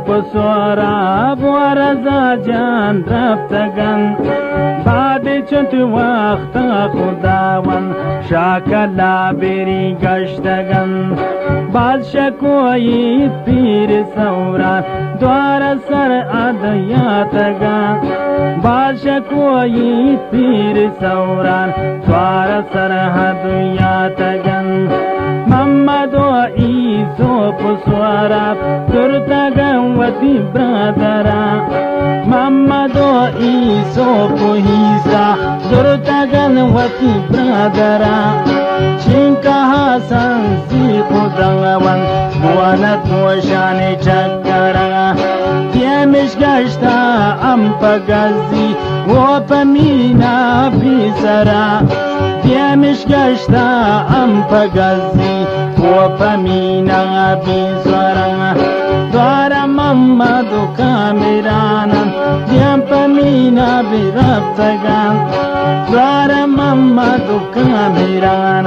بسورا بورزا جان رفتگن بعد چند وقت خداون شاکلا بری گشتگن بعد شکوی پیر سوران دوار سر ادیاتگن بعد شکوی پیر سوران دوار سر ادیاتگن محمد و عیسو پسورا ترتگن وتی برادرا محمد و عیسو پهیسا ترتگن وتی برادرا چینکا حسن سی خداوان بوانت وشان چکرا دیمش گشتا ام پگزی و پمینا بیسرا دیمش گشتا ام پگزی و پمینا بیسرا دوار محمد و کامیرانان دیم پمینا بی رفتگان دوار محمد و کامیرانان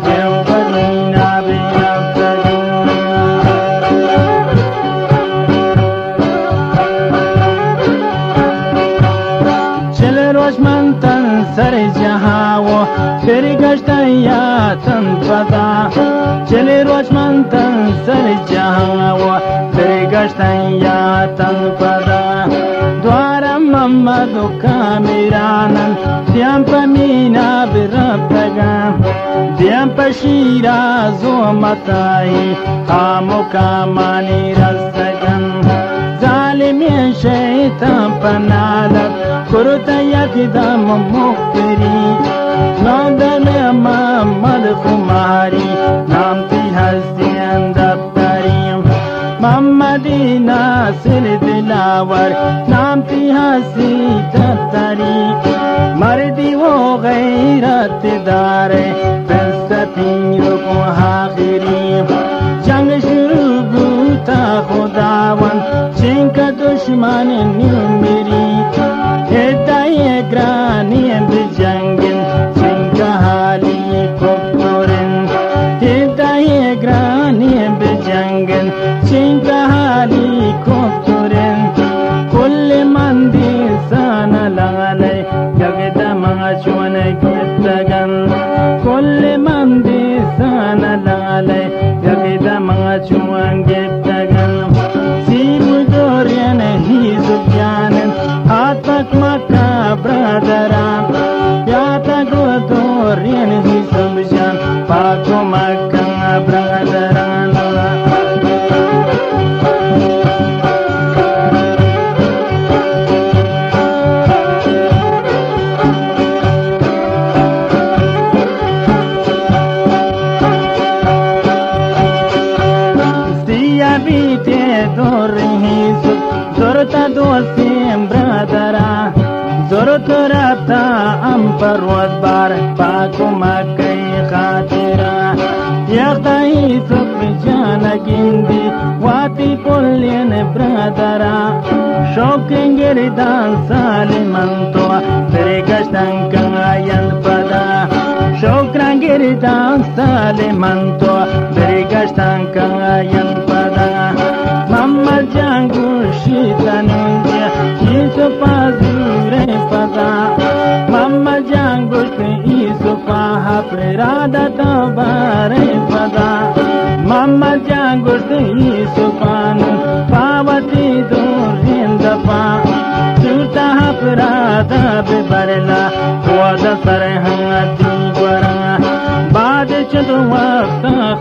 دیم پمینا بی رفتگان چل روش من تن سر جهاو فری گشتن یا تن پدا چل روش من تن سر جهاو فری گشتن یا تن پدا دوار محمد و کامیرانن دیم پمینا برفتگان دیم پشیراز و متائی خامو کامانی رستگان ظالمی شیطان پنالت کرتا یکدم مختری نادن محمد خماری نام تی هستی اندبتریم محمدی ناصر دلاور نام تی هستی دبتری مردی و غیرت داره پستتی رکو آخری جنگ شروع بوتا خداوند چینکا دشمن نیمیری هدای گرانی بجنگن چینکا حالی کفتورن هدای گرانی بجنگن چینکا حالی کفتورن کل من دیسان لغلی یگدا مغشون کفتگن کل من دیسان لغلی یگدا مغشون کفتگن سیب دورین هیزو جانن آتک مکا برادران یاتک دورین هیزو جان پاکو مکا برادران زورتا دوستیم برادرا زورت رفتا ام پروت بار پاکو مکی خاطرا یختایی سب جانا گندی واتی پولین برادرا شوکن گردان سالمان تو برگشتن کناین پدا شوکران گردان سالمان تو برگشتن کناین پدا محمد جانگو شیطانونجا ایسو پازوره پدا محمد جانگو ایسو پاها پرادتا باره پدا محمد جانگو ایسو پانو پاوتی دورین دپا سوتا پرادا ببرلا ودا سرحنگتی گورا بعد چدو وقتا